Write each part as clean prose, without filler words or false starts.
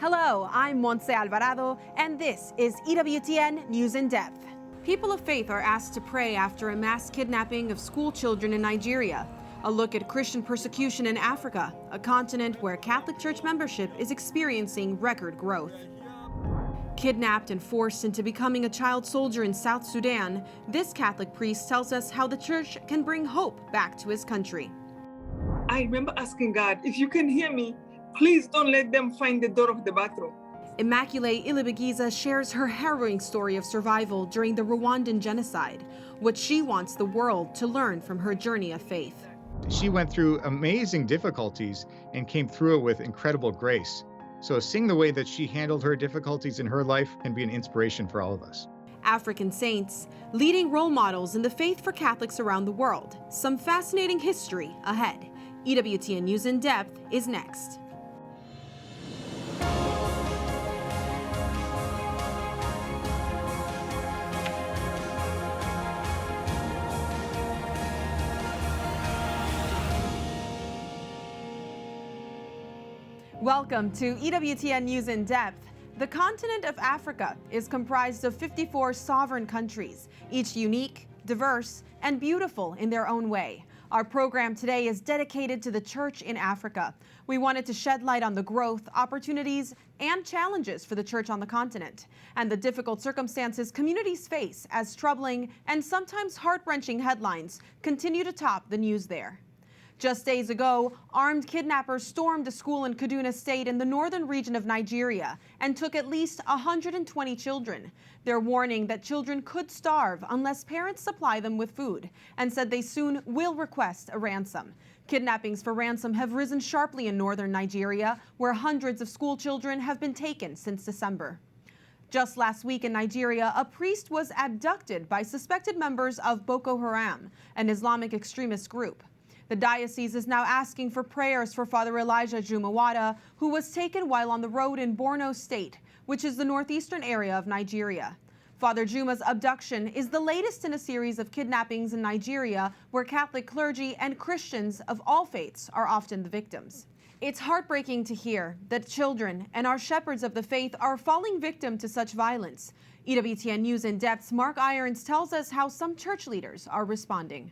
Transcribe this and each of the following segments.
Hello, I'm Montse Alvarado, and this is EWTN News In Depth. People of faith are asked to pray after a mass kidnapping of school children in Nigeria. A look at Christian persecution in Africa, a continent where Catholic Church membership is experiencing record growth. Kidnapped and forced into becoming a child soldier in South Sudan, this Catholic priest tells us how the church can bring hope back to his country. I remember asking God, if you can hear me, please don't let them find the door of the bathroom. Immaculee Ilibagiza shares her harrowing story of survival during the Rwandan genocide, what she wants the world to learn from her journey of faith. She went through amazing difficulties and came through it with incredible grace. So seeing the way that she handled her difficulties in her life can be an inspiration for all of us. African saints, leading role models in the faith for Catholics around the world. Some fascinating history ahead. EWTN News In Depth is next. Welcome to EWTN News In Depth. The continent of Africa is comprised of 54 sovereign countries, each unique, diverse, and beautiful in their own way. Our program today is dedicated to the Church in Africa. We wanted to shed light on the growth, opportunities, and challenges for the Church on the continent, and the difficult circumstances communities face as troubling and sometimes heart-wrenching headlines continue to top the news there. Just days ago, armed kidnappers stormed a school in Kaduna State in the northern region of Nigeria and took at least 120 children. They're warning that children could starve unless parents supply them with food, and said they soon will request a ransom. Kidnappings for ransom have risen sharply in northern Nigeria, where hundreds of school children have been taken since December. Just last week in Nigeria, a priest was abducted by suspected members of Boko Haram, an Islamic extremist group. The diocese is now asking for prayers for Father Elijah Jumawada, who was taken while on the road in Borno State, which is the northeastern area of Nigeria. Father Juma's abduction is the latest in a series of kidnappings in Nigeria, where Catholic clergy and Christians of all faiths are often the victims. It's heartbreaking to hear that children and our shepherds of the faith are falling victim to such violence. EWTN News In Depth's Mark Irons tells us how some church leaders are responding.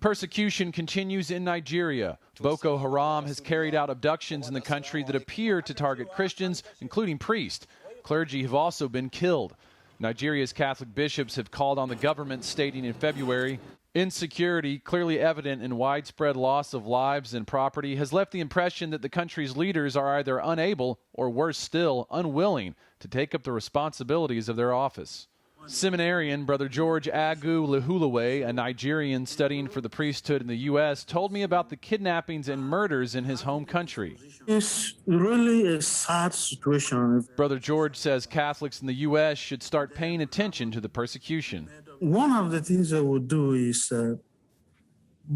Persecution continues in Nigeria. Boko Haram has carried out abductions in the country that appear to target Christians, including priests. Clergy have also been killed. Nigeria's Catholic bishops have called on the government, stating in February, insecurity, clearly evident in widespread loss of lives and property, has left the impression that the country's leaders are either unable or, worse still, unwilling to take up the responsibilities of their office. Seminarian Brother George Agu Lehulawe, a Nigerian studying for the priesthood in the U.S., told me about the kidnappings and murders in his home country. It's really a sad situation. Brother George says Catholics in the U.S. should start paying attention to the persecution. One of the things I would do is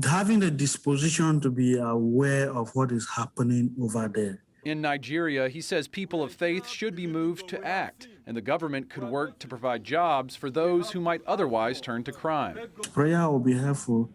having a disposition to be aware of what is happening over there. In Nigeria, he says people of faith should be moved to act, and the government could work to provide jobs for those who might otherwise turn to crime. Prayer will be helpful,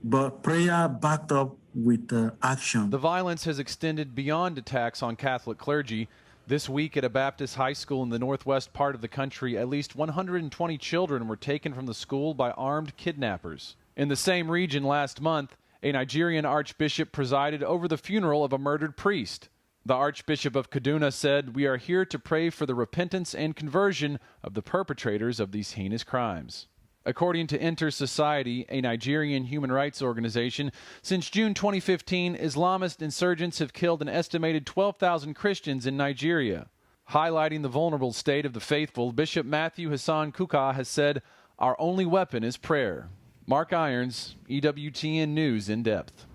but prayer backed up with action. The violence has extended beyond attacks on Catholic clergy. This week at a Baptist high school in the northwest part of the country, at least 120 children were taken from the school by armed kidnappers. In the same region last month, a Nigerian archbishop presided over the funeral of a murdered priest. The Archbishop of Kaduna said, "We are here to pray for the repentance and conversion of the perpetrators of these heinous crimes." According to Enter Society, a Nigerian human rights organization, since June 2015, Islamist insurgents have killed an estimated 12,000 Christians in Nigeria. Highlighting the vulnerable state of the faithful, Bishop Matthew Hassan Kuka has said, "Our only weapon is prayer." Mark Irons, EWTN News In Depth.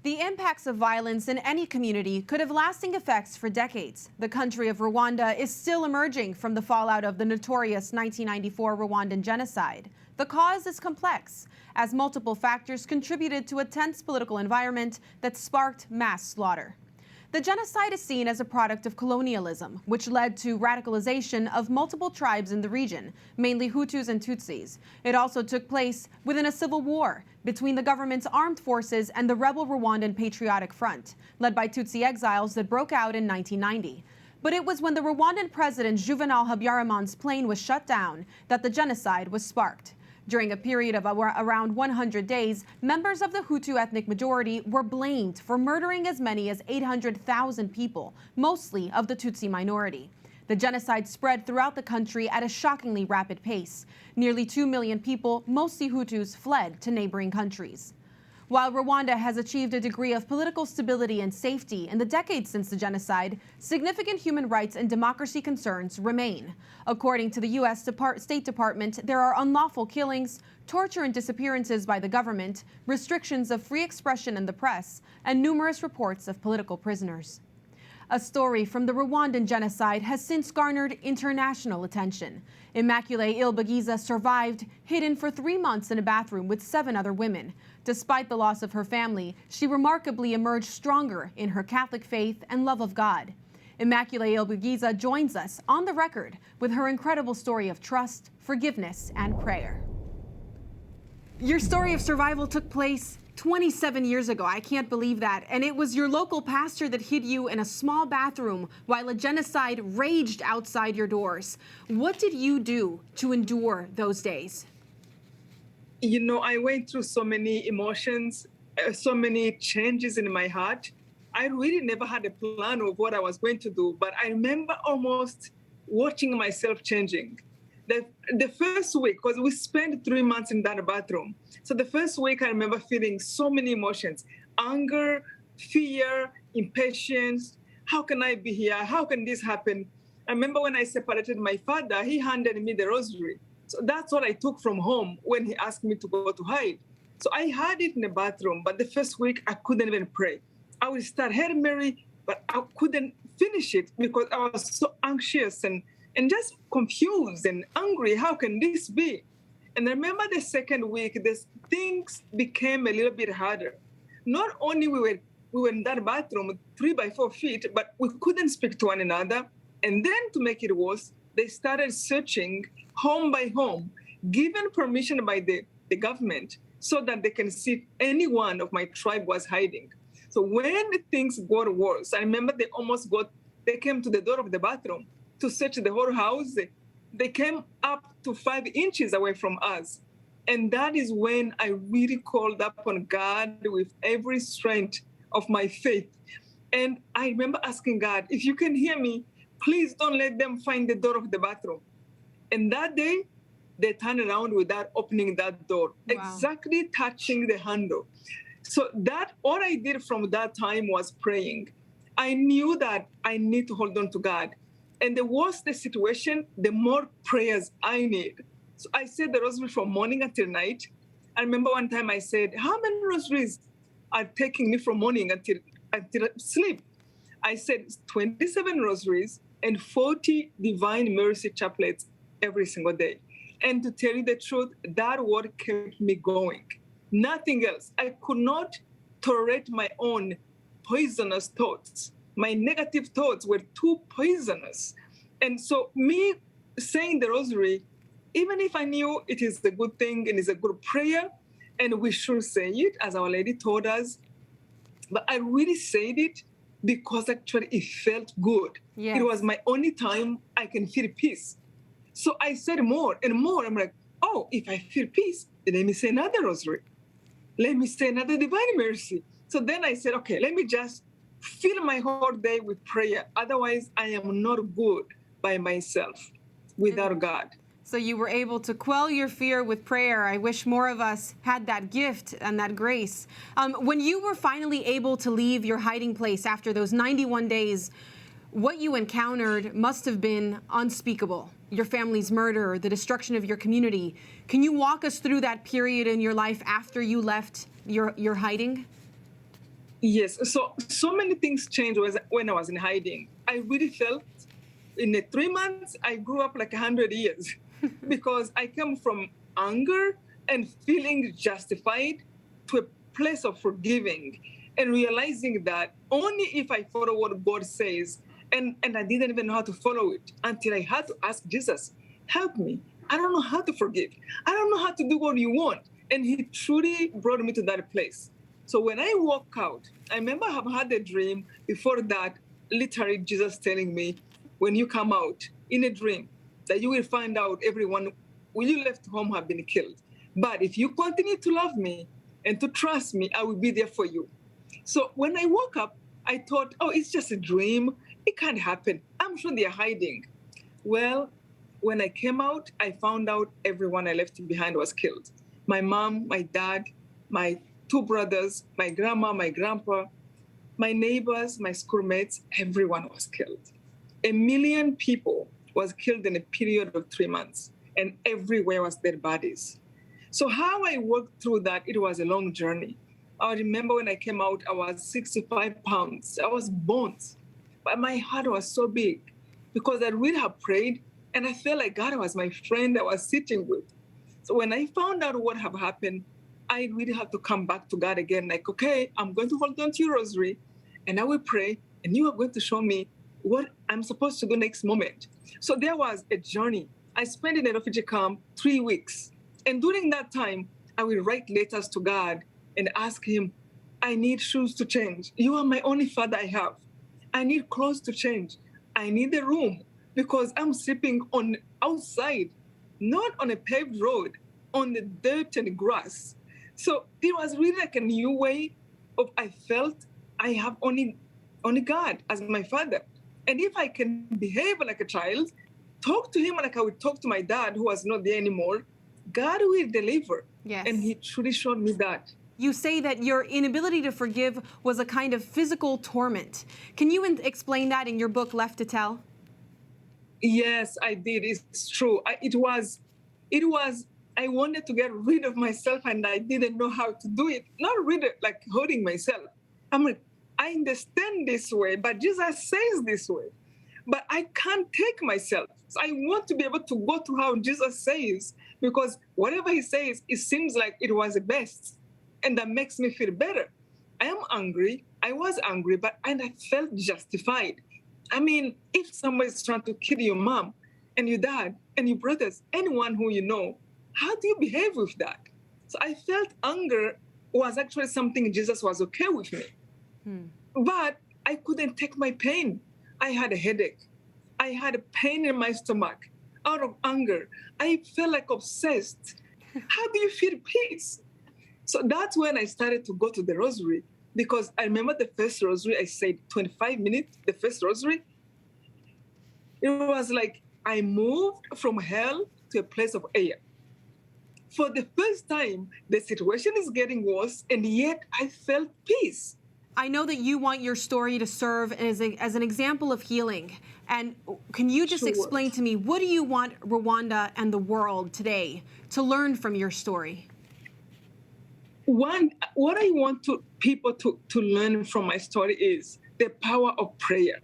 The impacts of violence in any community could have lasting effects for decades. The country of Rwanda is still emerging from the fallout of the notorious 1994 Rwandan genocide. The cause is complex, as multiple factors contributed to a tense political environment that sparked mass slaughter. The genocide is seen as a product of colonialism, which led to radicalization of multiple tribes in the region, mainly Hutus and Tutsis. It also took place within a civil war between the government's armed forces and the rebel Rwandan Patriotic Front, led by Tutsi exiles, that broke out in 1990. But it was when the Rwandan president Juvenal Habyarimana's plane was shut down that the genocide was sparked. During a period of around 100 days, members of the Hutu ethnic majority were blamed for murdering as many as 800,000 people, mostly of the Tutsi minority. The genocide spread throughout the country at a shockingly rapid pace. Nearly 2 million people, mostly Hutus, fled to neighboring countries. While Rwanda has achieved a degree of political stability and safety in the decades since the genocide, significant human rights and democracy concerns remain. According to the U.S. State Department, there are unlawful killings, torture and disappearances by the government, restrictions of free expression in the press, and numerous reports of political prisoners. A story from the Rwandan genocide has since garnered international attention. Immaculee Ilibagiza survived, hidden for 3 months in a bathroom with 7 other women. Despite the loss of her family, she remarkably emerged stronger in her Catholic faith and love of God. Immaculee Ilibagiza joins us on the record with her incredible story of trust, forgiveness, and prayer. Your story of survival took place 27 years ago. I can't believe that. And it was your local pastor that hid you in a small bathroom while a genocide raged outside your doors. What did you do to endure those days? You know, I went through so many emotions, so many changes in my heart. I really never had a plan of what I was going to do, but I remember almost watching myself changing. The first week, because we spent 3 months in that bathroom. So the first week, I remember feeling so many emotions: anger, fear, impatience. How can I be here? How can this happen? I remember when I separated my father, he handed me the rosary. So that's what I took from home when he asked me to go to hide. So I had it in the bathroom, but the first week, I couldn't even pray. I would start Hail Mary, but I couldn't finish it because I was so anxious and just confused and angry. How can this be? And I remember the second week, things became a little bit harder. Not only we were in that bathroom 3 by 4 feet, but we couldn't speak to one another. And then to make it worse, they started searching home by home, given permission by the government so that they can see if anyone of my tribe was hiding. So when things got worse, I remember they came to the door of the bathroom to search the whole house. They came up to 5 inches away from us. And that is when I really called upon God with every strength of my faith. And I remember asking God, if you can hear me, please don't let them find the door of the bathroom. And that day, they turned around without opening that door, wow, exactly touching the handle. So all I did from that time was praying. I knew that I need to hold on to God. And the worse the situation, the more prayers I need. So I said the rosary from morning until night. I remember one time I said, how many rosaries are taking me from morning until sleep? I said 27 rosaries and 40 Divine Mercy chaplets every single day. And to tell you the truth, that word kept me going. Nothing else. I could not tolerate my own poisonous thoughts. My negative thoughts were too poisonous. And so me saying the rosary, even if I knew it is a good thing and it's a good prayer, and we should say it as Our Lady told us, but I really said it because actually it felt good. Yes. It was my only time I can feel peace. So I said more and more. I'm like, oh, if I feel peace, then let me say another rosary. Let me say another Divine Mercy. So then I said, okay, let me just fill my whole day with prayer. Otherwise, I am not good by myself without God. So you were able to quell your fear with prayer. I wish more of us had that gift and that grace. When you were finally able to leave your hiding place after those 91 days, what you encountered must have been unspeakable. Your family's murder, the destruction of your community. Can you walk us through that period in your life after you left your hiding? Yes, so many things changed when I was in hiding. I really felt in the 3 months, I grew up like 100 years because I came from anger and feeling justified to a place of forgiving. and realizing that only if I follow what God says, and I didn't even know how to follow it until I had to ask Jesus, help me. I don't know how to forgive. I don't know how to do what you want. And he truly brought me to that place. So when I walk out, I remember I have had a dream before that, literally Jesus telling me, when you come out in a dream, that you will find out everyone when you left home have been killed. But if you continue to love me and to trust me, I will be there for you. So when I woke up, I thought, oh, it's just a dream. It can't happen. I'm sure they're hiding. Well, when I came out, I found out everyone I left behind was killed. My mom, my dad, my 2 brothers, my grandma, my grandpa, my neighbors, my schoolmates, everyone was killed. 1 million people was killed in a period of 3 months, and everywhere was dead bodies. So how I worked through that, it was a long journey. I remember when I came out, I was 65 pounds. I was bones, but my heart was so big because I really have prayed, and I felt like God was my friend I was sitting with. So when I found out what had happened, I really had to come back to God again. Like, okay, I'm going to hold on to your rosary, and I will pray, and you are going to show me what I'm supposed to do next moment. So there was a journey. I spent in a refugee camp 3 weeks. And during that time, I will write letters to God and ask him, I need shoes to change. You are my only father I have. I need clothes to change. I need a room because I'm sleeping on outside, not on a paved road, on the dirt and grass. So it was really like a new way of, I felt I have only God as my father. And if I can behave like a child, talk to him like I would talk to my dad who was not there anymore, God will deliver. Yes. And he truly showed me that. You say that your inability to forgive was a kind of physical torment. Can you explain that in your book, Left to Tell? Yes, I did. It's true. I wanted to get rid of myself and I didn't know how to do it. Not rid of, like holding myself. I'm like, I understand this way, but Jesus says this way. But I can't take myself. So I want to be able to go to how Jesus says, because whatever he says, it seems like it was the best. And that makes me feel better. I am angry. I was angry, and I felt justified. I mean, if someone is trying to kill your mom and your dad and your brothers, anyone who you know, how do you behave with that? So I felt anger was actually something Jesus was okay with me. But I couldn't take my pain. I had a headache. I had a pain in my stomach out of anger. I felt like obsessed. How do you feel peace? So that's when I started to go to the rosary, because I remember the first rosary, I said 25 minutes, the first rosary. It was like I moved from hell to a place of air. For the first time, the situation is getting worse, and yet I felt peace. I know that you want your story to serve as an example of healing. And can you just explain to me, what do you want Rwanda and the world today to learn from your story? What I want people to learn from my story is the power of prayer,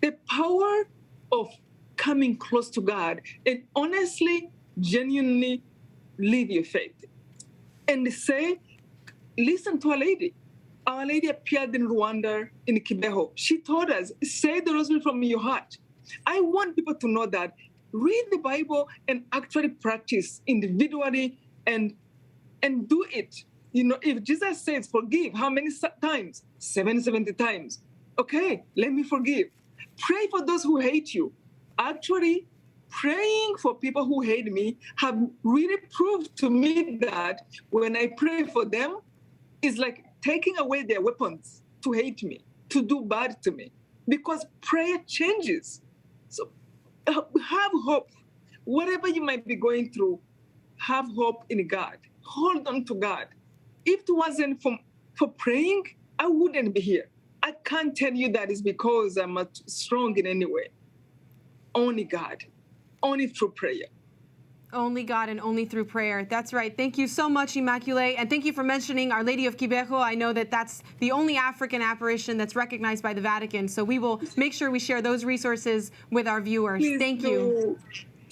the power of coming close to God and honestly, genuinely live your faith. And say, listen to a lady. Our Lady appeared in Rwanda, in Kibeho. She told us, say the rosary from your heart. I want people to know that. Read the Bible and actually practice individually and do it. You know, if Jesus says forgive, how many times? 70 times. Okay, let me forgive. Pray for those who hate you. Actually, praying for people who hate me have really proved to me that when I pray for them, it's like taking away their weapons to hate me, to do bad to me, because prayer changes. So have hope. Whatever you might be going through, have hope in God. Hold on to God. If it wasn't for praying, I wouldn't be here. I can't tell you that it's because I'm not strong in any way. Only God, only through prayer. Only God and only through prayer. That's right. Thank you so much, Immaculee. And thank you for mentioning Our Lady of Kibeho. I know that that's the only African apparition that's recognized by the Vatican. So we will make sure we share those resources with our viewers. Please Thank you.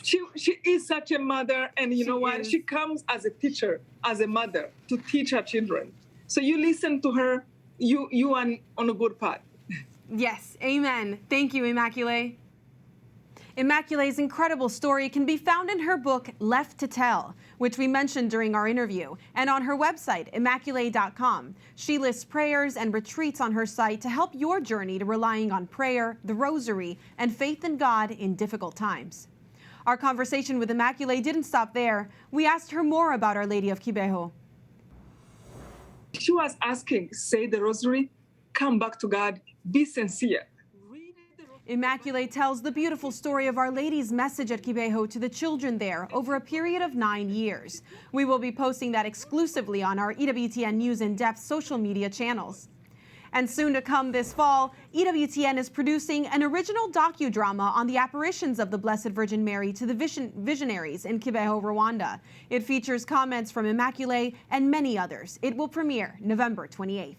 She is such a mother. And you know what? She comes as a teacher, as a mother, to teach her children. So you listen to her you are on a good path. Yes, amen. Thank you, Immaculee. Immaculee's incredible story can be found in her book, Left to Tell, which we mentioned during our interview, and on her website, immaculee.com. She lists prayers and retreats on her site to help your journey to relying on prayer, the rosary, and faith in God in difficult times. Our conversation with Immaculee didn't stop there. We asked her more about Our Lady of Kibeho. She was asking, say the rosary, come back to God, be sincere. Immaculee tells the beautiful story of Our Lady's message at Kibeho to the children there over a period of 9 years. We will be posting that exclusively on our EWTN News In Depth social media channels. And soon to come this fall, EWTN is producing an original docudrama on the apparitions of the Blessed Virgin Mary to the visionaries in Kibeho, Rwanda. It features comments from Immaculee and many others. It will premiere November 28th.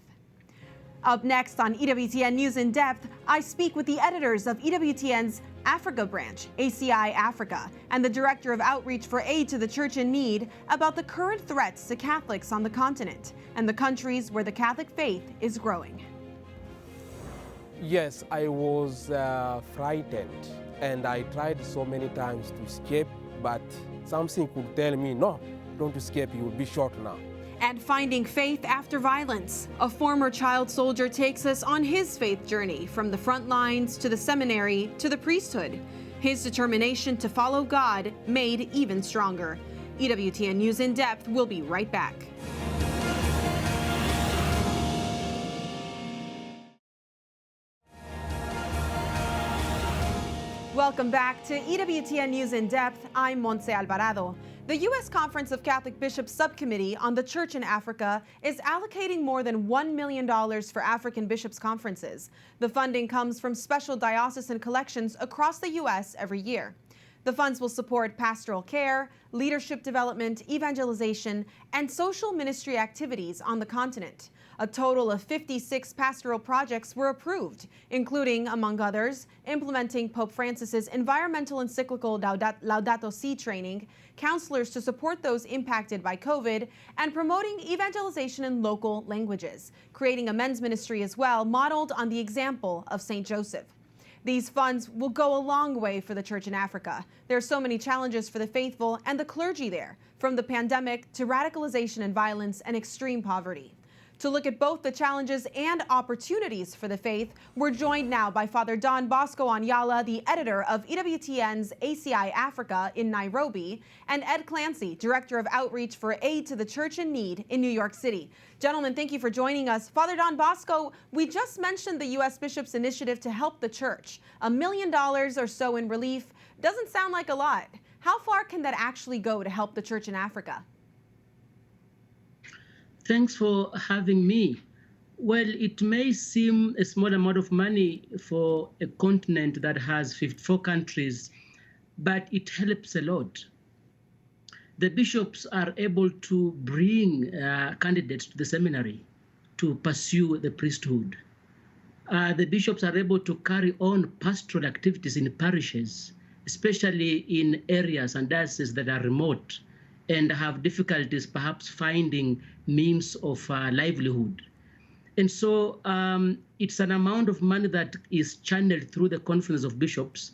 Up next on EWTN News In Depth, I speak with the editors of EWTN's Africa branch, ACI-Africa, and the Director of Outreach for Aid to the Church in Need about the current threats to Catholics on the continent and the countries where the Catholic faith is growing. Yes, I was frightened, and I tried so many times to escape, but something could tell me, no, don't escape, you will be shot now. And finding faith after violence. A former child soldier takes us on his faith journey from the front lines to the seminary to the priesthood. His determination to follow God made even stronger. EWTN News In Depth will be right back. Welcome back to EWTN News In Depth. I'm Montse Alvarado. The U.S. Conference of Catholic Bishops Subcommittee on the Church in Africa is allocating more than $1 million for African bishops' conferences. The funding comes from special diocesan collections across the U.S. every year. The funds will support pastoral care, leadership development, evangelization, and social ministry activities on the continent. A total of 56 pastoral projects were approved, including, among others, implementing Pope Francis's environmental encyclical Laudato Si training, counselors to support those impacted by COVID, and promoting evangelization in local languages, creating a men's ministry as well, modeled on the example of St. Joseph. These funds will go a long way for the Church in Africa. There are so many challenges for the faithful and the clergy there, from the pandemic to radicalization and violence and extreme poverty. To look at both the challenges and opportunities for the faith, we're joined now by Father Don Bosco Onyalla, the editor of EWTN's ACI-Africa in Nairobi, and Ed Clancy, Director of Outreach for Aid to the Church in Need in New York City. Gentlemen, thank you for joining us. Father Don Bosco, we just mentioned the U.S. Bishops' initiative to help the Church. $1 million or so in relief doesn't sound like a lot. How far can that actually go to help the Church in Africa? Thanks for having me. Well, it may seem a small amount of money for a continent that has 54 countries, but it helps a lot. The bishops are able to bring candidates to the seminary to pursue the priesthood. The bishops are able to carry on pastoral activities in parishes, especially in areas and dioceses that are remote and have difficulties perhaps finding means of livelihood. And so it's an amount of money that is channeled through the Conference of Bishops,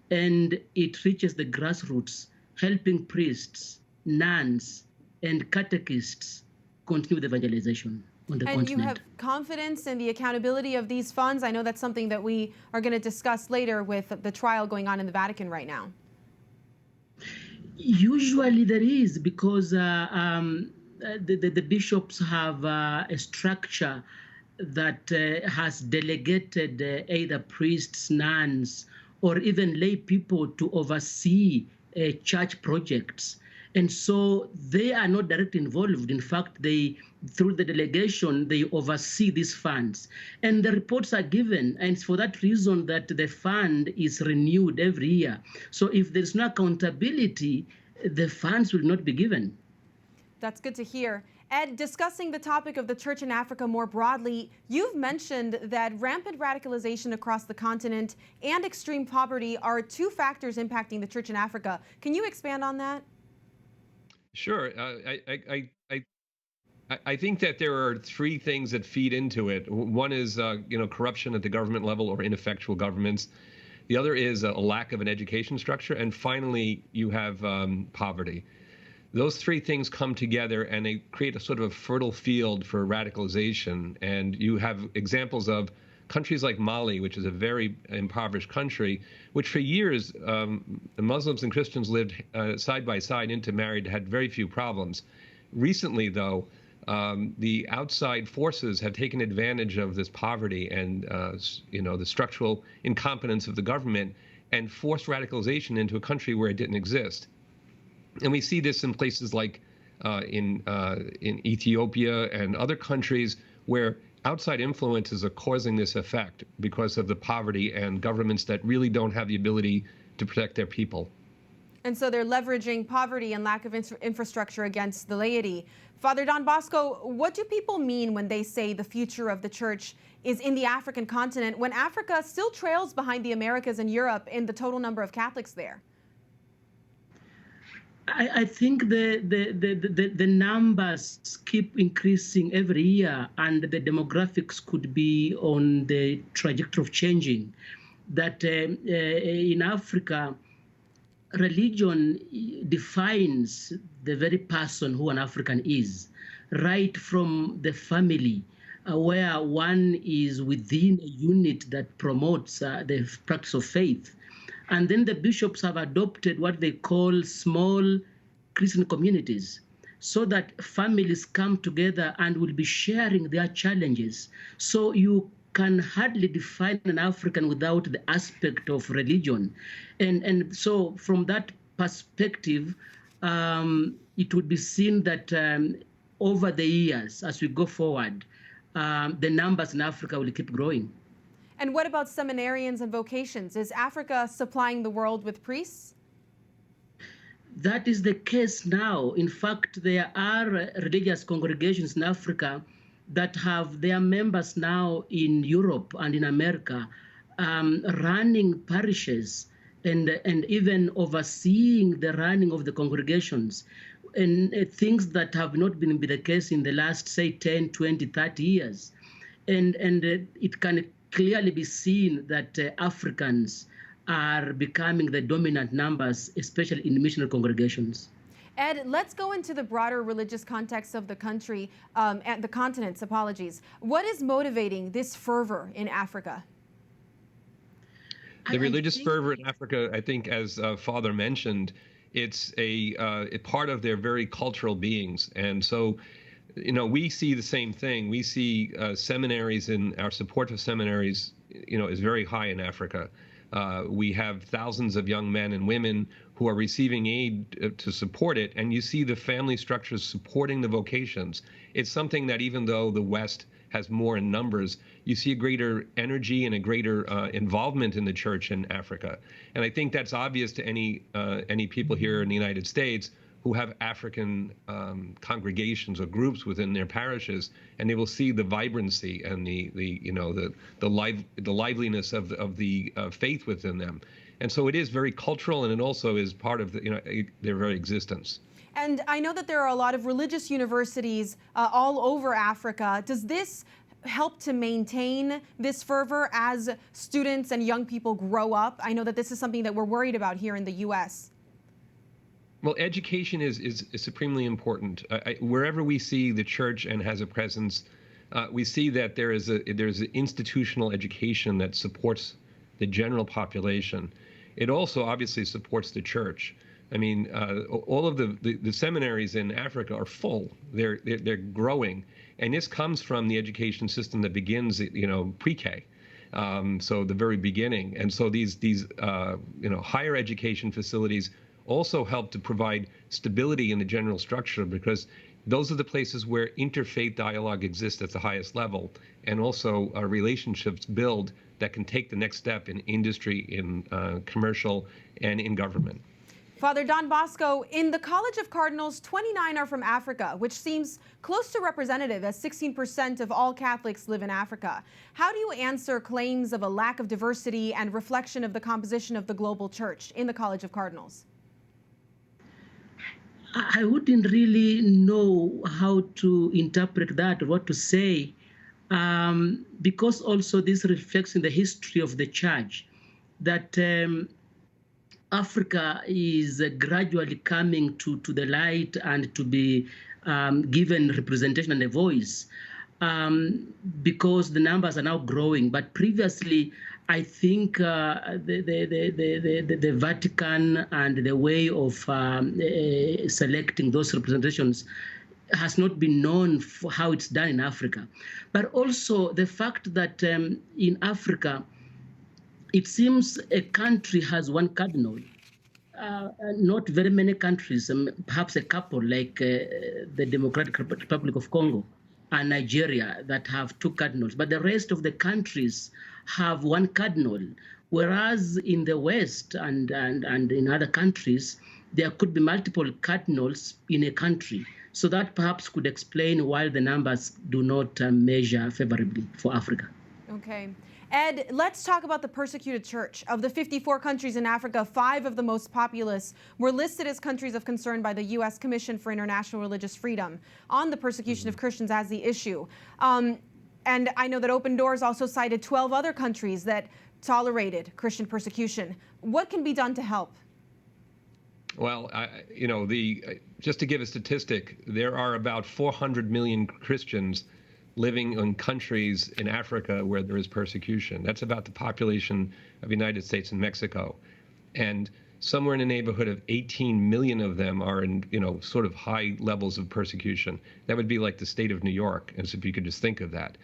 and it reaches the grassroots, helping priests, nuns, and catechists continue the evangelization on the continent. And you have confidence in the accountability of these funds? I know that's something that we are going to discuss later with the trial going on in the Vatican right now. Usually there is, because the bishops have a structure that has delegated either priests, nuns, or even lay people to oversee church projects. And so they are not directly involved. In fact, through the delegation, they oversee these funds. And the reports are given, and it's for that reason that the fund is renewed every year. So if there's no accountability, the funds will not be given. That's good to hear. Ed, discussing the topic of the Church in Africa more broadly, you've mentioned that rampant radicalization across the continent and extreme poverty are two factors impacting the Church in Africa. Can you expand on that? Sure. I think that there are three things that feed into it. One is, corruption at the government level or ineffectual governments. The other is a lack of an education structure. And finally, you have poverty. Those three things come together and they create a sort of a fertile field for radicalization. And you have examples of countries like Mali, which is a very impoverished country, which for years Muslims and Christians lived side by side, intermarried, had very few problems. Recently, though, the outside forces have taken advantage of this poverty and the structural incompetence of the government and forced radicalization into a country where it didn't exist. And we see this in places like in Ethiopia and other countries where outside influences are causing this effect because of the poverty and governments that really don't have the ability to protect their people. And so they're leveraging poverty and lack of infrastructure against the laity. Father Don Bosco, what do people mean when they say the future of the church is in the African continent when Africa still trails behind the Americas and Europe in the total number of Catholics there? I think the numbers keep increasing every year, and the demographics could be on the trajectory of changing. That in Africa, religion defines the very person who an African is, right from the family, where one is within a unit that promotes the practice of faith. And then the bishops have adopted what they call small Christian communities, so that families come together and will be sharing their challenges. So you can hardly define an African without the aspect of religion. And so from that perspective, it would be seen that over the years, as we go forward, the numbers in Africa will keep growing. And what about seminarians and vocations? Is Africa supplying the world with priests? That is the case now. In fact, there are religious congregations in Africa that have their members now in Europe and in America, running parishes and even overseeing the running of the congregations, and things that have not been the case in the last, say, 10, 20, 30 years. And it can clearly be seen that Africans are becoming the dominant numbers, especially in missionary congregations. Ed, let's go into the broader religious context of the country, and the continents, apologies. What is motivating this fervor in Africa? The religious fervor in Africa, I think, as Father mentioned, it's a part of their very cultural beings. And so, we see the same thing. We see seminaries, and our support of seminaries, is very high in Africa. We have thousands of young men and women who are receiving aid to support it, and you see the family structures supporting the vocations. It's something that even though the West has more in numbers, you see a greater energy and a greater involvement in the church in Africa. And I think that's obvious to any people here in the United States who have African congregations or groups within their parishes, and they will see the vibrancy and the liveliness of the faith within them. And so it is very cultural, and it also is part of their very existence. And I know that there are a lot of religious universities all over Africa. Does this help to maintain this fervor as students and young people grow up? I know that this is something that we're worried about here in the U.S. Well, education is supremely important. Wherever we see the church and has a presence, we see that there's an institutional education that supports the general population. It also obviously supports the church. I mean, all of the seminaries in Africa are full. They're growing, and this comes from the education system that begins, pre-K, so the very beginning. And so these higher education facilities also help to provide stability in the general structure, because those are the places where interfaith dialogue exists at the highest level, and also relationships build that can take the next step in industry, in commercial, and in government. Father Don Bosco, in the College of Cardinals, 29 are from Africa, which seems close to representative, as 16% of all Catholics live in Africa. How do you answer claims of a lack of diversity and reflection of the composition of the global church in the College of Cardinals? I wouldn't really know how to interpret that or what to say, because also this reflects in the history of the church that Africa is gradually coming to the light and to be given representation and a voice, because the numbers are now growing. But previously, I think the Vatican and the way of selecting those representations has not been known for how it's done in Africa. But also the fact that in Africa, it seems a country has one cardinal. Not very many countries, perhaps a couple like the Democratic Republic of Congo and Nigeria that have two cardinals, but the rest of the countries have one cardinal, whereas in the West and in other countries, there could be multiple cardinals in a country. So that perhaps could explain why the numbers do not measure favorably for Africa. Okay. Ed, let's talk about the persecuted church. Of the 54 countries in Africa, 5 of the most populous were listed as countries of concern by the U.S. Commission for International Religious Freedom on the persecution of Christians as the issue. And I know that Open Doors also cited 12 other countries that tolerated Christian persecution. What can be done to help? Well, just to give a statistic, there are about 400 million Christians living in countries in Africa where there is persecution. That's about the population of the United States and Mexico. And somewhere in the neighborhood of 18 million of them are in, sort of high levels of persecution. That would be like the state of New York, as if you could just think of that.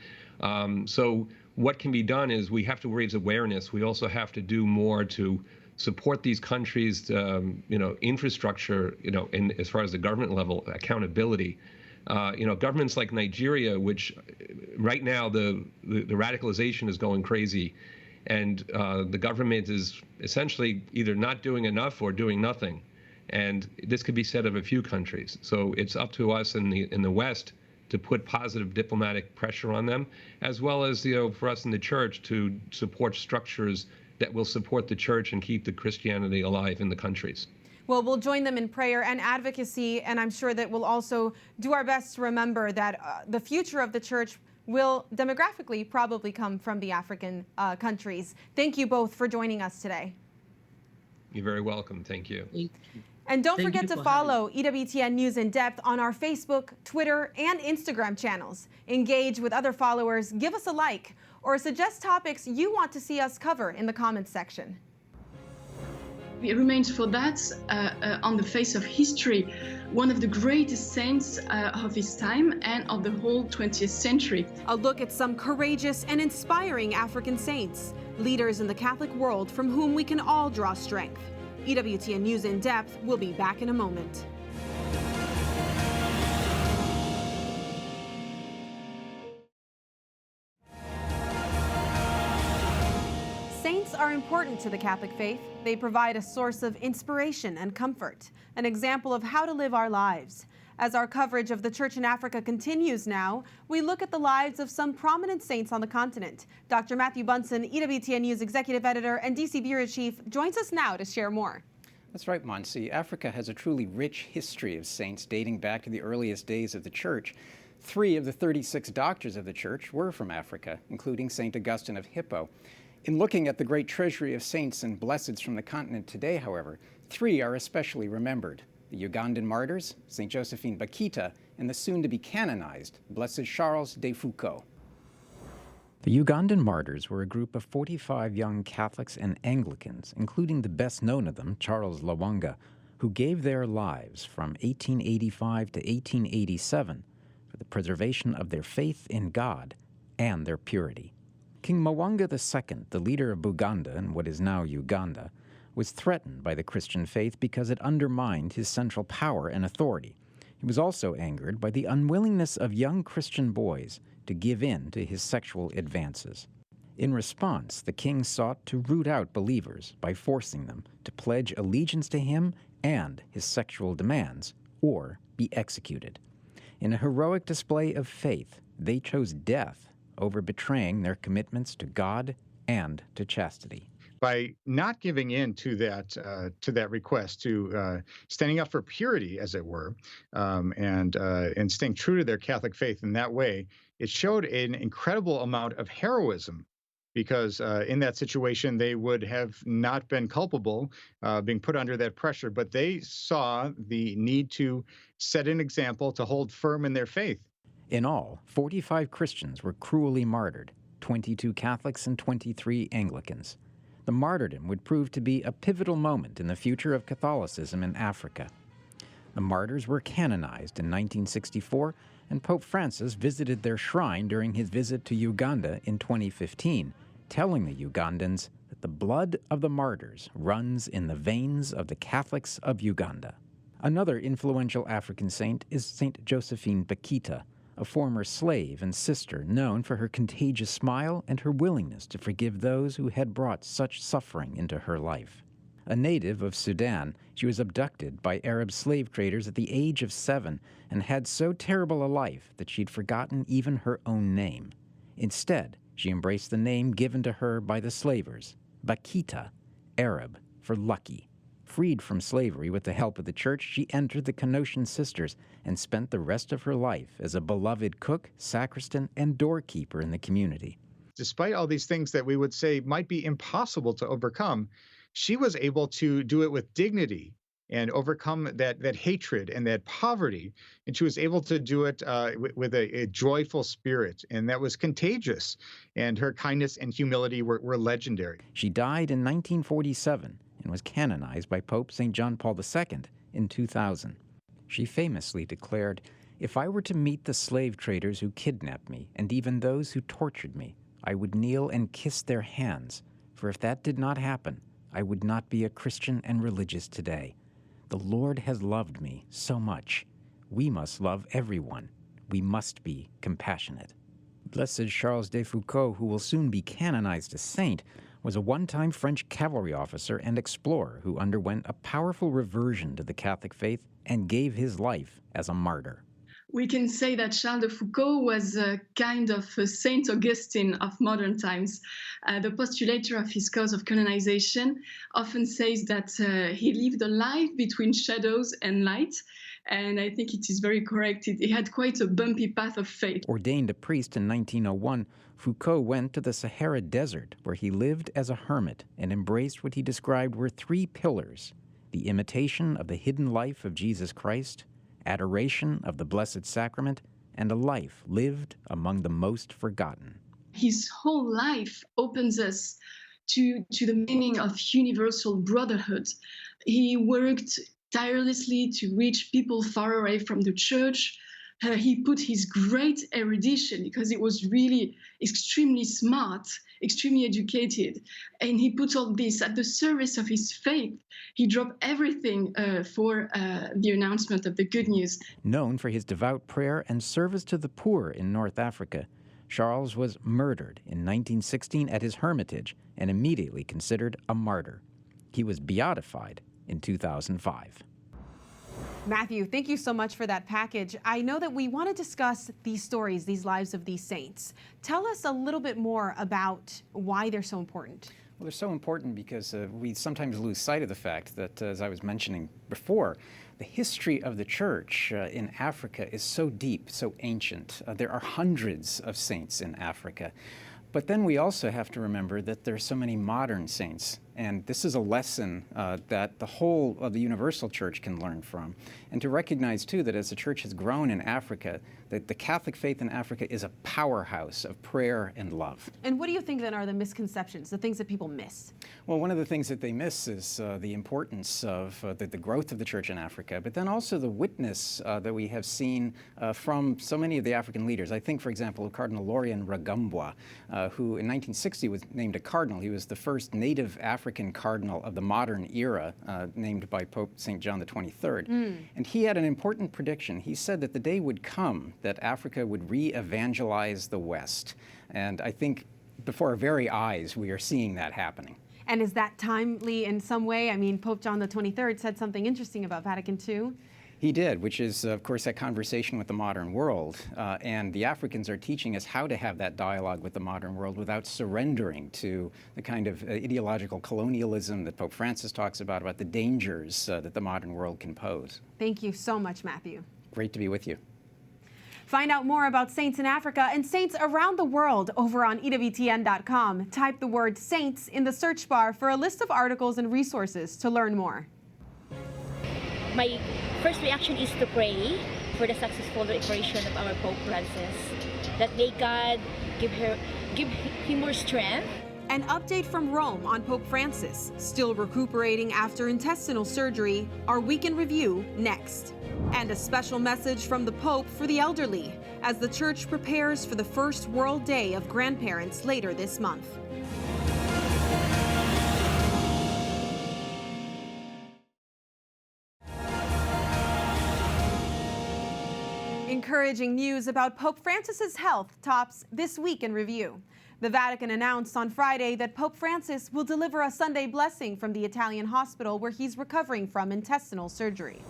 So what can be done is we have to raise awareness. We also have to do more to support these countries, infrastructure, as far as the government level, accountability. Governments like Nigeria, which right now the radicalization is going crazy, and the government is essentially either not doing enough or doing nothing. And this could be said of a few countries. So it's up to us in the West to put positive diplomatic pressure on them, as well as for us in the church to support structures that will support the church and keep the Christianity alive in the countries. Well, we'll join them in prayer and advocacy, and I'm sure that we'll also do our best to remember that the future of the church will demographically probably come from the African countries. Thank you both for joining us today. You're very welcome. Thank you. And don't forget to follow EWTN News in Depth on our Facebook, Twitter, and Instagram channels. Engage with other followers, give us a like, or suggest topics you want to see us cover in the comments section. It remains for that, on the face of history, one of the greatest saints of his time and of the whole 20th century. A look at some courageous and inspiring African saints, leaders in the Catholic world from whom we can all draw strength. EWTN News in Depth will be back in a moment. Saints are important to the Catholic faith. They provide a source of inspiration and comfort, an example of how to live our lives. As our coverage of the Church in Africa continues now, we look at the lives of some prominent saints on the continent. Dr. Matthew Bunson, EWTN News Executive Editor and DC Bureau Chief, joins us now to share more. That's right, Montse. Africa has a truly rich history of saints dating back to the earliest days of the Church. 3 of the 36 doctors of the Church were from Africa, including St. Augustine of Hippo. In looking at the great treasury of saints and blesseds from the continent today, however, 3 are especially remembered: the Ugandan martyrs, St. Josephine Bakita, and the soon-to-be canonized Blessed Charles de Foucauld. The Ugandan martyrs were a group of 45 young Catholics and Anglicans, including the best known of them, Charles Lwanga, who gave their lives from 1885 to 1887 for the preservation of their faith in God and their purity. King Mwanga II, the leader of Buganda in what is now Uganda, was threatened by the Christian faith because it undermined his central power and authority. He was also angered by the unwillingness of young Christian boys to give in to his sexual advances. In response, the king sought to root out believers by forcing them to pledge allegiance to him and his sexual demands, or be executed. In a heroic display of faith, they chose death over betraying their commitments to God and to chastity. by not giving in to that request, to standing up for purity, as it were, and staying true to their Catholic faith in that way, it showed an incredible amount of heroism, because in that situation they would have not been culpable, being put under that pressure, but they saw the need to set an example, to hold firm in their faith. In all, 45 Christians were cruelly martyred, 22 Catholics and 23 Anglicans. The martyrdom would prove to be a pivotal moment in the future of Catholicism in Africa. The martyrs were canonized in 1964, and Pope Francis visited their shrine during his visit to Uganda in 2015, telling the Ugandans that the blood of the martyrs runs in the veins of the Catholics of Uganda. Another influential African saint is Saint Josephine Bakita, a former slave and sister known for her contagious smile and her willingness to forgive those who had brought such suffering into her life. A native of Sudan, she was abducted by Arab slave traders at the age of 7 and had so terrible a life that she'd forgotten even her own name. Instead, she embraced the name given to her by the slavers, Bakita, Arab for lucky. Freed from slavery with the help of the church, she entered the Canossian Sisters and spent the rest of her life as a beloved cook, sacristan, and doorkeeper in the community. Despite all these things that we would say might be impossible to overcome, she was able to do it with dignity and overcome that hatred and that poverty. And she was able to do it with a joyful spirit, and that was contagious. And her kindness and humility were legendary. She died in 1947 and was canonized by Pope St. John Paul II in 2000. She famously declared, "If I were to meet the slave traders who kidnapped me, and even those who tortured me, I would kneel and kiss their hands, for if that did not happen, I would not be a Christian and religious today. The Lord has loved me so much. We must love everyone. We must be compassionate." Blessed Charles de Foucauld, who will soon be canonized a saint, was a one-time French cavalry officer and explorer who underwent a powerful reversion to the Catholic faith and gave his life as a martyr. We can say that Charles de Foucauld was a kind of a Saint Augustine of modern times. The postulator of his cause of canonization often says that he lived a life between shadows and light, and I think it is very correct. He had quite a bumpy path of faith. Ordained a priest in 1901, Foucauld went to the Sahara Desert, where he lived as a hermit and embraced what he described were 3 pillars: the imitation of the hidden life of Jesus Christ, adoration of the Blessed Sacrament, and a life lived among the most forgotten. His whole life opens us to the meaning of universal brotherhood. He worked tirelessly to reach people far away from the church. He put his great erudition, because he was really extremely smart, extremely educated, and he put all this at the service of his faith. He dropped everything for the announcement of the good news. Known for his devout prayer and service to the poor in North Africa, Charles was murdered in 1916 at his hermitage and immediately considered a martyr. He was beatified in 2005. Matthew, thank you so much for that package. I know that we want to discuss these stories, these lives of these saints. Tell us a little bit more about why they're so important. Well, they're so important because we sometimes lose sight of the fact that, as I was mentioning before, the history of the church in Africa is so deep, so ancient. There are hundreds of saints in Africa. But then we also have to remember that there are so many modern saints. And this is a lesson that the whole of the universal church can learn from. And to recognize, too, that as the church has grown in Africa, that the Catholic faith in Africa is a powerhouse of prayer and love. And what do you think then are the misconceptions, the things that people miss? Well, one of the things that they miss is the importance of the growth of the church in Africa, but then also the witness that we have seen from so many of the African leaders. I think, for example, of Cardinal Laurian Rugambwa, who in 1960 was named a cardinal. He was the first native African cardinal of the modern era, named by Pope St. John the 23rd. And he had an important prediction. He said that the day would come that Africa would re-evangelize the West. And I think before our very eyes, we are seeing that happening. And is that timely in some way? I mean, Pope John the 23rd said something interesting about Vatican II. He did, which is, of course, that conversation with the modern world. And the Africans are teaching us how to have that dialogue with the modern world without surrendering to the kind of ideological colonialism that Pope Francis talks about the dangers that the modern world can pose. Thank you so much, Matthew. Great to be with you. Find out more about saints in Africa and saints around the world over on EWTN.com. Type the word saints in the search bar for a list of articles and resources to learn more. My first reaction is to pray for the successful reparation of our Pope Francis, that may God give him more strength. An update from Rome on Pope Francis, still recuperating after intestinal surgery. Our Week in Review next. And a special message from the Pope for the elderly as the Church prepares for the first World Day of Grandparents later this month. Encouraging news about Pope Francis's health tops This Week in Review. The Vatican announced on Friday that Pope Francis will deliver a Sunday blessing from the Italian hospital where he's recovering from intestinal surgery.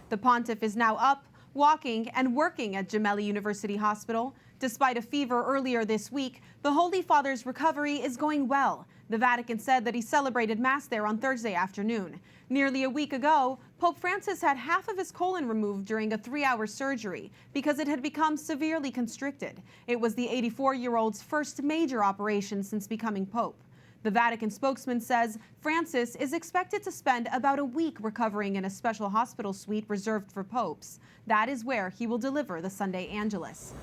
The pontiff is now up, walking, and working at Gemelli University Hospital. Despite a fever earlier this week, the Holy Father's recovery is going well. The Vatican said that he celebrated Mass there on Thursday afternoon. Nearly a week ago, Pope Francis had half of his colon removed during a 3-hour surgery because it had become severely constricted. It was the 84-year-old's first major operation since becoming Pope. The Vatican spokesman says Francis is expected to spend about a week recovering in a special hospital suite reserved for popes. That is where he will deliver the Sunday Angelus.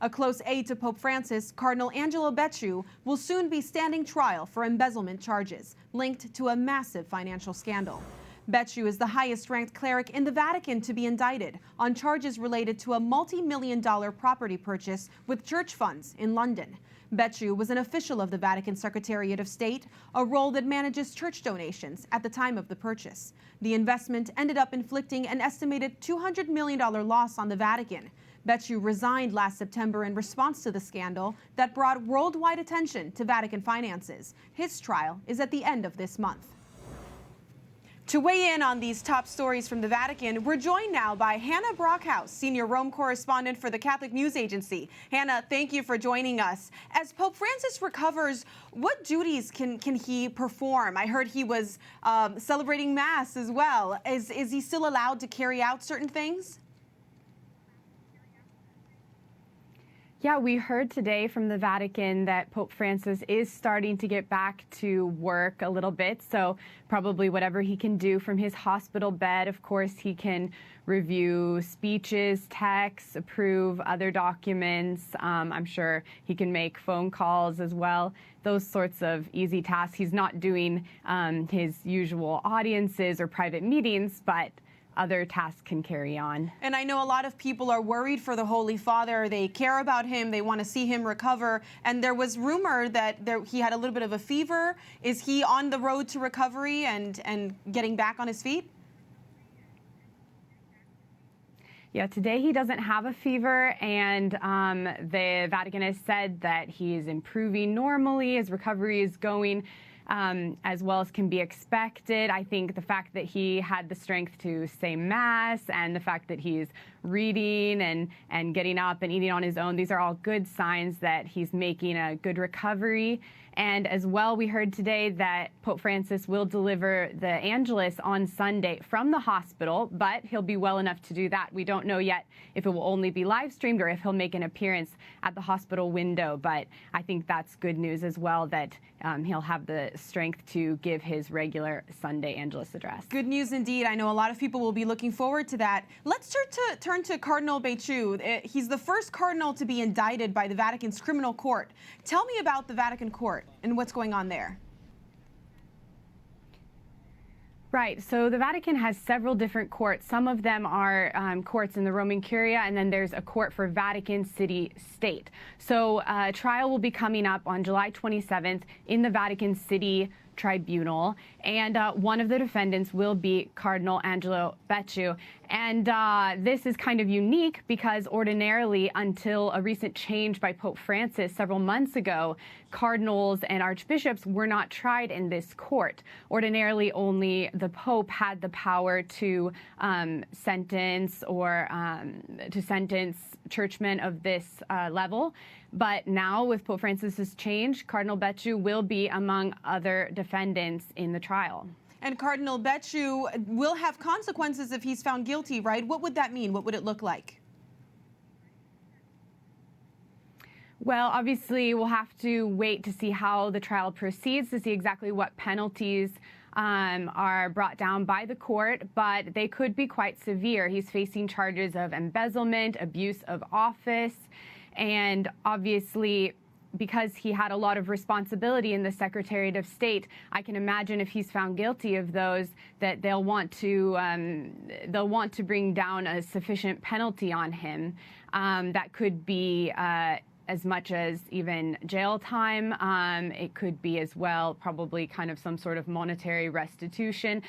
A close aide to Pope Francis, Cardinal Angelo Becciu, will soon be standing trial for embezzlement charges linked to a massive financial scandal. Becciu is the highest-ranked cleric in the Vatican to be indicted on charges related to a multi-million-dollar property purchase with church funds in London. Becciu was an official of the Vatican Secretariat of State, a role that manages church donations at the time of the purchase. The investment ended up inflicting an estimated $200 million loss on the Vatican. Becciu resigned last September in response to the scandal that brought worldwide attention to Vatican finances. His trial is at the end of this month. To weigh in on these top stories from the Vatican, we're joined now by Hannah Brockhouse, Senior Rome Correspondent for the Catholic News Agency. Hannah, thank you for joining us. As Pope Francis recovers, what duties can he perform? I heard he was celebrating Mass as well. Is he still allowed to carry out certain things? Yeah, we heard today from the Vatican that Pope Francis is starting to get back to work a little bit. So probably whatever he can do from his hospital bed. Of course, he can review speeches, texts, approve other documents. I'm sure he can make phone calls as well. Those sorts of easy tasks. He's not doing his usual audiences or private meetings, but other tasks can carry on. And I know a lot of people are worried for the Holy Father. They care about him. They want to see him recover. And there was rumor that he had a little bit of a fever. Is he on the road to recovery and getting back on his feet? Yeah, today he doesn't have a fever, and the Vatican has said that he is improving normally. His recovery is going as well as can be expected. I think the fact that he had the strength to say Mass and the fact that he's reading and getting up and eating on his own, these are all good signs that he's making a good recovery. And as well, we heard today that Pope Francis will deliver the Angelus on Sunday from the hospital, but he'll be well enough to do that. We don't know yet if it will only be live streamed or if he'll make an appearance at the hospital window. But I think that's good news as well, that he'll have the strength to give his regular Sunday Angelus address. Good news indeed. I know a lot of people will be looking forward to that. Let's turn to Cardinal Becciu. He's the first cardinal to be indicted by the Vatican's criminal court. Tell me about the Vatican court and what's going on there. Right. So the Vatican has several different courts. Some of them are courts in the Roman Curia, and then there's a court for Vatican City State. So a trial will be coming up on July 27th in the Vatican City tribunal, and one of the defendants will be Cardinal Angelo Becciu. And this is kind of unique because ordinarily, until a recent change by Pope Francis several months ago, cardinals and archbishops were not tried in this court. Ordinarily, only the Pope had the power to sentence churchmen of this level. But now, with Pope Francis's change, Cardinal Becciu will be among other defendants in the trial. And Cardinal Becciu will have consequences if he's found guilty, right? What would that mean? What would it look like? Well, obviously, we'll have to wait to see how the trial proceeds to see exactly what penalties are brought down by the court, but they could be quite severe. He's facing charges of embezzlement, abuse of office, and obviously, because he had a lot of responsibility in the Secretariat of State, I can imagine if he's found guilty of those, that they'll want to bring down a sufficient penalty on him. That could be as much as even jail time. It could be as well probably kind of some sort of monetary restitution.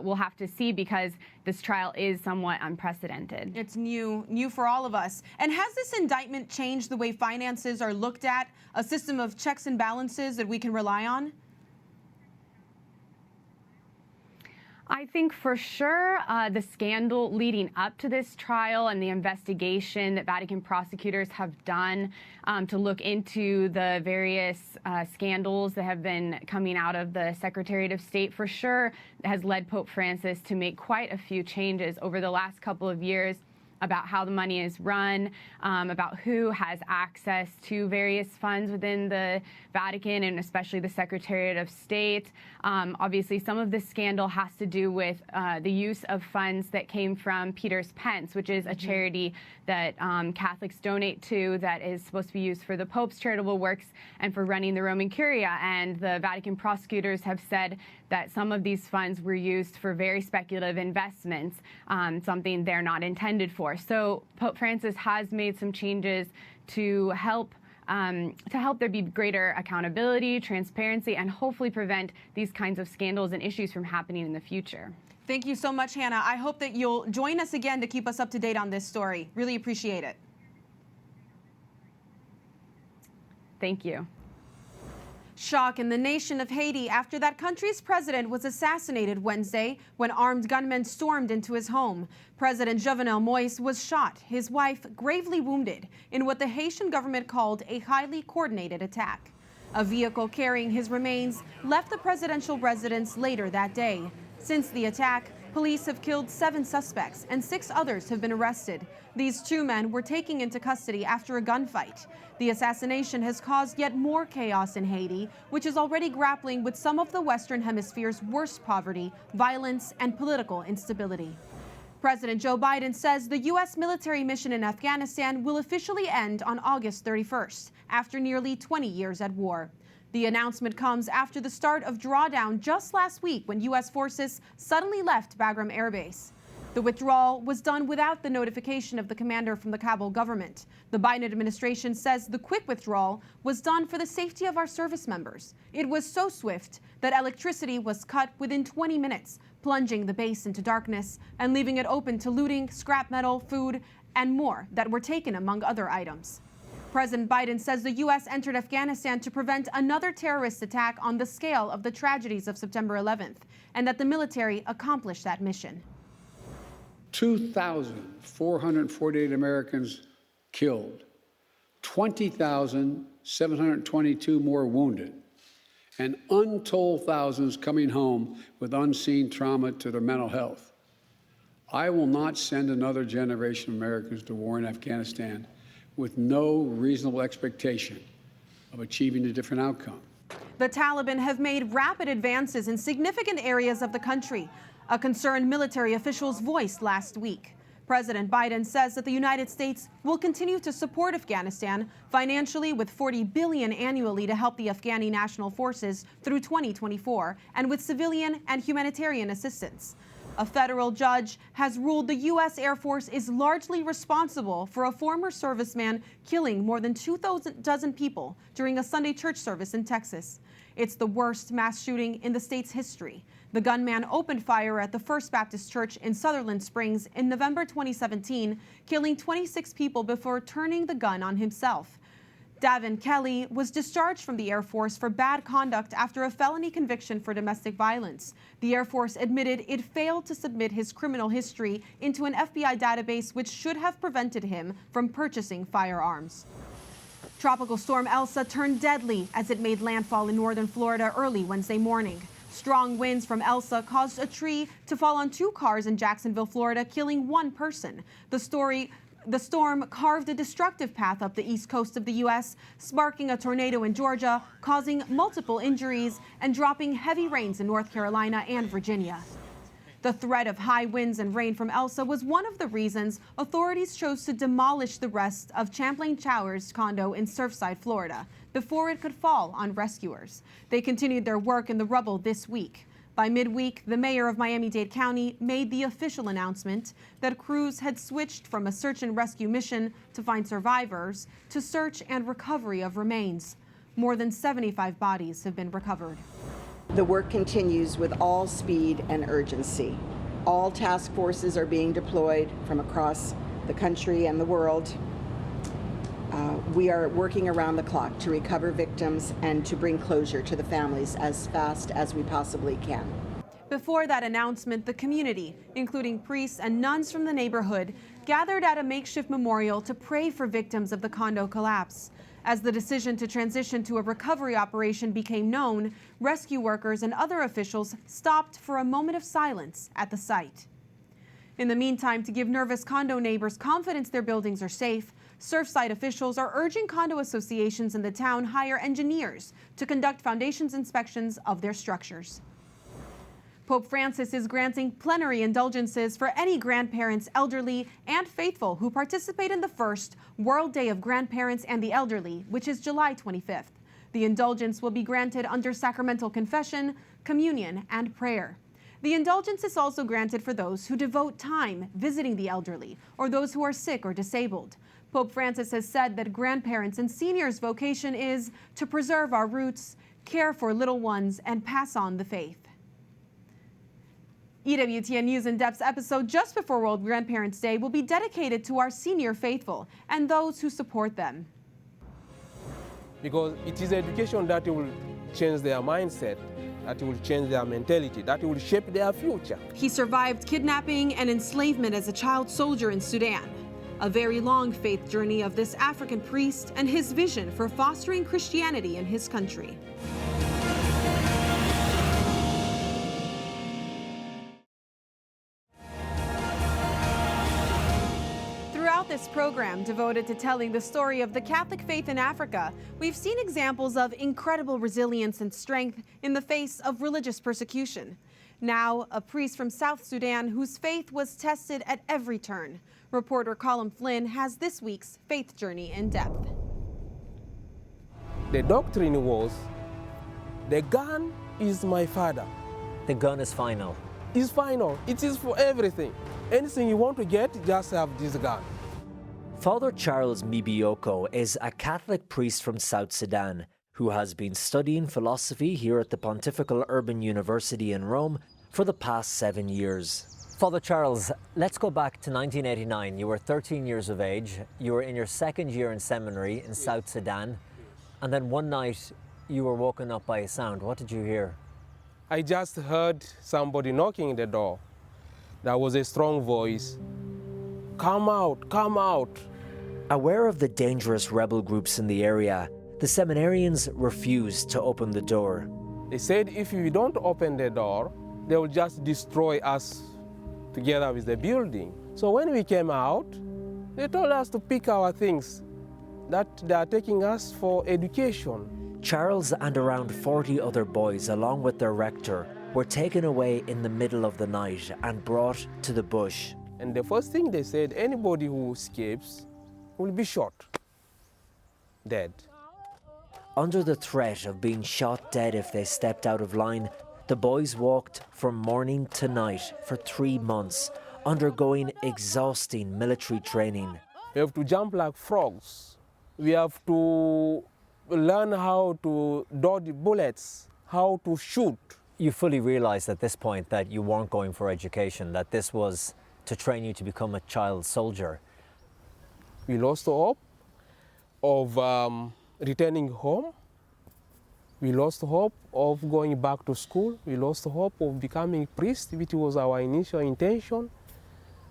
We'll have to see because this trial is somewhat unprecedented. It's new for all of us. And has this indictment changed the way finances are looked at, a system of checks and balances that we can rely on? I think for sure the scandal leading up to this trial and the investigation that Vatican prosecutors have done to look into the various scandals that have been coming out of the Secretariat of State for sure has led Pope Francis to make quite a few changes over the last couple of years about how the money is run, about who has access to various funds within the Vatican and especially the Secretariat of State. Obviously, some of this scandal has to do with the use of funds that came from Peter's Pence, which is a charity that Catholics donate to that is supposed to be used for the Pope's charitable works and for running the Roman Curia. And the Vatican prosecutors have said that some of these funds were used for very speculative investments, something they're not intended for. So Pope Francis has made some changes to help there be greater accountability, transparency, and hopefully prevent these kinds of scandals and issues from happening in the future. Thank you so much, Hannah. I hope that you'll join us again to keep us up to date on this story. Really appreciate it. Thank you. Shock in the nation of Haiti after that country's president was assassinated Wednesday when armed gunmen stormed into his home. President Jovenel Moïse was shot, his wife gravely wounded, in what the Haitian government called a highly coordinated attack. A vehicle carrying his remains left the presidential residence later that day. Since the attack, police have killed 7 suspects and 6 others have been arrested. These 2 men were taken into custody after a gunfight. The assassination has caused yet more chaos in Haiti, which is already grappling with some of the Western Hemisphere's worst poverty, violence, and political instability. President Joe Biden says the U.S. military mission in Afghanistan will officially end on August 31st, after nearly 20 years at war. The announcement comes after the start of drawdown just last week when U.S. forces suddenly left Bagram Air Base. The withdrawal was done without the notification of the commander from the Kabul government. The Biden administration says the quick withdrawal was done for the safety of our service members. It was so swift that electricity was cut within 20 minutes, plunging the base into darkness and leaving it open to looting, scrap metal, food, and more that were taken among other items. President Biden says the U.S. entered Afghanistan to prevent another terrorist attack on the scale of the tragedies of September 11th, and that the military accomplished that mission. 2,448 Americans killed, 20,722 more wounded, and untold thousands coming home with unseen trauma to their mental health. I will not send another generation of Americans to war in Afghanistan with no reasonable expectation of achieving a different outcome. The Taliban have made rapid advances in significant areas of the country, a concerned military officials voiced last week. President Biden says that the United States will continue to support Afghanistan financially with $40 billion annually to help the Afghani national forces through 2024 and with civilian and humanitarian assistance. A federal judge has ruled the U.S. Air Force is largely responsible for a former serviceman killing more than 24 people during a Sunday church service in Texas. It's the worst mass shooting in the state's history. The gunman opened fire at the First Baptist Church in Sutherland Springs in November 2017, killing 26 people before turning the gun on himself. Davin Kelly was discharged from the Air Force for bad conduct after a felony conviction for domestic violence. The Air Force admitted it failed to submit his criminal history into an FBI database, which should have prevented him from purchasing firearms. Tropical storm Elsa turned deadly as it made landfall in northern Florida early Wednesday morning. Strong winds from Elsa caused a tree to fall on 2 cars in Jacksonville, Florida, killing 1 person. The storm carved a destructive path up the east coast of the U.S., sparking a tornado in Georgia, causing multiple injuries, and dropping heavy rains in North Carolina and Virginia. The threat of high winds and rain from Elsa was one of the reasons authorities chose to demolish the rest of Champlain Towers condo in Surfside, Florida, before it could fall on rescuers. They continued their work in the rubble this week. By midweek, the mayor of Miami-Dade County made the official announcement that crews had switched from a search and rescue mission to find survivors to search and recovery of remains. More than 75 bodies have been recovered. The work continues with all speed and urgency. All task forces are being deployed from across the country and the world. We are working around the clock to recover victims and to bring closure to the families as fast as we possibly can. Before that announcement, the community, including priests and nuns from the neighborhood, gathered at a makeshift memorial to pray for victims of the condo collapse. As the decision to transition to a recovery operation became known, rescue workers and other officials stopped for a moment of silence at the site. In the meantime, to give nervous condo neighbors confidence their buildings are safe, Surfside officials are urging condo associations in the town hire engineers to conduct foundations inspections of their structures. Pope Francis is granting plenary indulgences for any grandparents, elderly, and faithful who participate in the first World Day of Grandparents and the Elderly, which is July 25th. The indulgence will be granted under sacramental confession, communion, and prayer. The indulgence is also granted for those who devote time visiting the elderly or those who are sick or disabled. Pope Francis has said that grandparents and seniors' vocation is to preserve our roots, care for little ones, and pass on the faith. EWTN News In Depth's episode just before World Grandparents Day will be dedicated to our senior faithful and those who support them. Because it is education that will change their mindset, that will change their mentality, that will shape their future. He survived kidnapping and enslavement as a child soldier in Sudan. A very long faith journey of this African priest and his vision for fostering Christianity in his country. Throughout this program devoted to telling the story of the Catholic faith in Africa, we've seen examples of incredible resilience and strength in the face of religious persecution. Now, a priest from South Sudan whose faith was tested at every turn. Reporter Colin Flynn has this week's Faith Journey in Depth. The doctrine was, the gun is my father. The gun is final. It's final. It is for everything. Anything you want to get, just have this gun. Father Charles Mibioko is a Catholic priest from South Sudan who has been studying philosophy here at the Pontifical Urban University in Rome for the past 7 years. Father Charles, let's go back to 1989. You were 13 years of age. You were in your 2nd year in seminary in South Sudan. And then one night you were woken up by a sound. What did you hear? I just heard somebody knocking the door. There was a strong voice. Come out, come out. Aware of the dangerous rebel groups in the area, the seminarians refused to open the door. They said if we don't open the door, they will just destroy us together with the building. So when we came out, they told us to pick our things, that they are taking us for education. Charles and around 40 other boys, along with their rector, were taken away in the middle of the night and brought to the bush. And the first thing they said, anybody who escapes will be shot, dead. Under the threat of being shot dead if they stepped out of line, The boys walked from morning to night for 3 months, undergoing exhausting military training. We have to jump like frogs. We have to learn how to dodge bullets, how to shoot. You fully realized at this point that you weren't going for education, that this was to train you to become a child soldier. We lost hope of returning home. We lost hope of going back to school. We lost hope of becoming priest, which was our initial intention.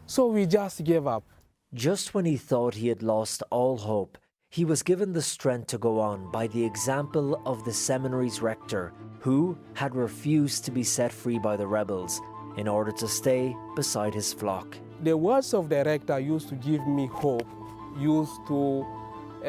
So we just gave up. Just when he thought he had lost all hope, he was given the strength to go on by the example of the seminary's rector, who had refused to be set free by the rebels in order to stay beside his flock. The words of the rector used to give me hope, used to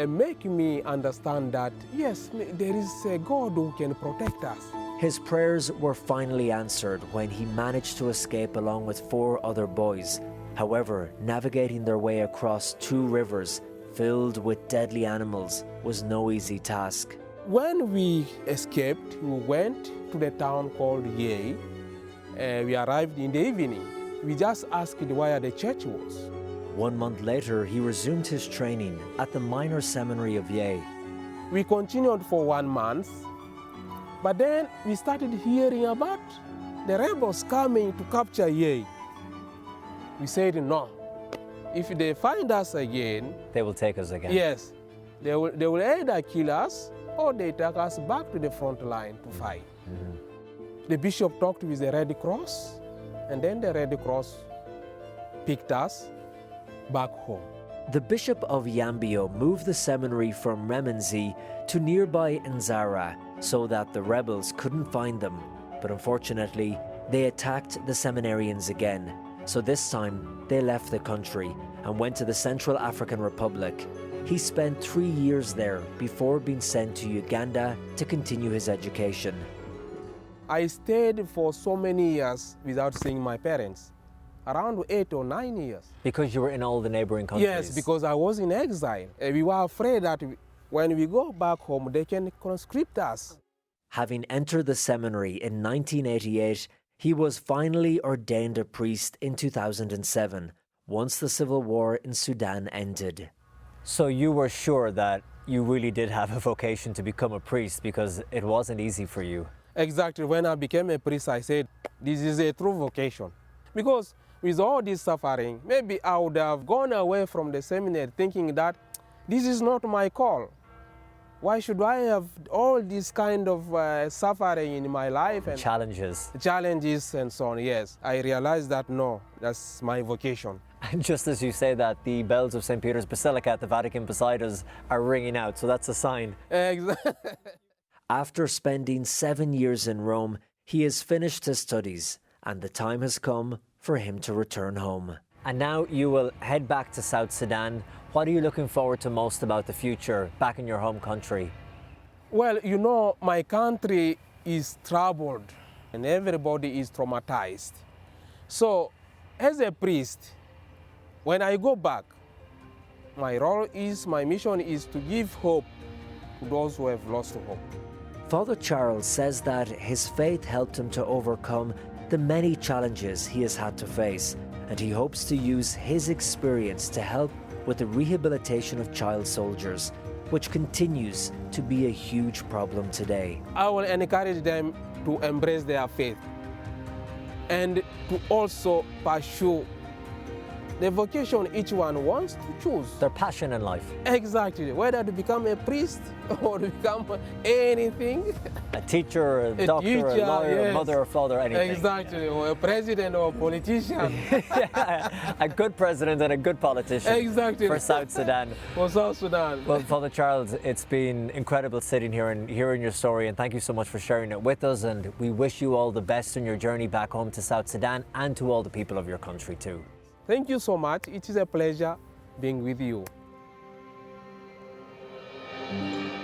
make me understand that, yes, there is a God who can protect us. His prayers were finally answered when he managed to escape along with 4 other boys. However, navigating their way across 2 rivers filled with deadly animals was no easy task. When we escaped, we went to the town called Yei. We arrived in the evening. We just asked where the church was. 1 month later, he resumed his training at the minor seminary of Yei. We continued for 1 month, but then we started hearing about the rebels coming to capture Yei. We said no. If they find us again, they will take us again. Yes, they will either kill us or they take us back to the front line to fight. The bishop talked with the Red Cross, and then the Red Cross picked us back home. The Bishop of Yambio moved the seminary from Remenzi to nearby Nzara so that the rebels couldn't find them. But unfortunately, they attacked the seminarians again. So this time, they left the country and went to the Central African Republic. He spent 3 years there before being sent to Uganda to continue his education. I stayed for so many years without seeing my parents. Around 8 or 9 years. Because you were in all the neighboring countries? Yes, because I was in exile. We were afraid that when we go back home, they can conscript us. Having entered the seminary in 1988, he was finally ordained a priest in 2007, once the civil war in Sudan ended. So you were sure that you really did have a vocation to become a priest, because it wasn't easy for you? Exactly. When I became a priest, I said, this is a true vocation. Because with all this suffering, maybe I would have gone away from the seminary thinking that this is not my call. Why should I have all this kind of suffering in my life? And challenges. Challenges and so on, yes. I realized that no, that's my vocation. And just as you say that, the bells of St. Peter's Basilica at the Vatican beside us are ringing out, so that's a sign. Exactly. After spending 7 years in Rome, he has finished his studies, and the time has come for him to return home. And now you will head back to South Sudan. What are you looking forward to most about the future back in your home country? Well, you know, my country is troubled and everybody is traumatized. So, as a priest, when I go back, my mission is to give hope to those who have lost hope. Father Charles says that his faith helped him to overcome the many challenges he has had to face, and he hopes to use his experience to help with the rehabilitation of child soldiers, which continues to be a huge problem today. I will encourage them to embrace their faith and to also pursue the vocation each one wants to choose. Their passion in life. Exactly. Whether to become a priest or to become anything. A teacher, a doctor, a lawyer, yes. A mother, a father, anything. Exactly. Or a president or a politician. Yeah, a good president and a good politician. Exactly. For South Sudan. For South Sudan. Well, Father Charles, it's been incredible sitting here and hearing your story, and thank you so much for sharing it with us, and we wish you all the best in your journey back home to South Sudan and to all the people of your country too. Thank you so much. It is a pleasure being with you.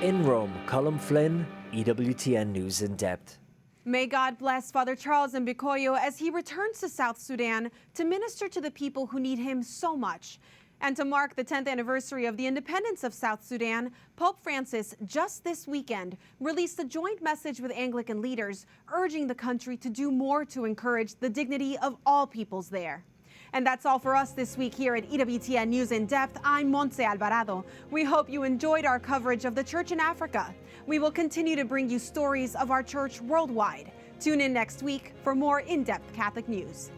In Rome, Colm Flynn, EWTN News in Depth. May God bless Father Charles Mbikoyo as he returns to South Sudan to minister to the people who need him so much. And to mark the 10th anniversary of the independence of South Sudan, Pope Francis just this weekend released a joint message with Anglican leaders urging the country to do more to encourage the dignity of all peoples there. And that's all for us this week here at EWTN News In Depth. I'm Montse Alvarado. We hope you enjoyed our coverage of the Church in Africa. We will continue to bring you stories of our church worldwide. Tune in next week for more in-depth Catholic news.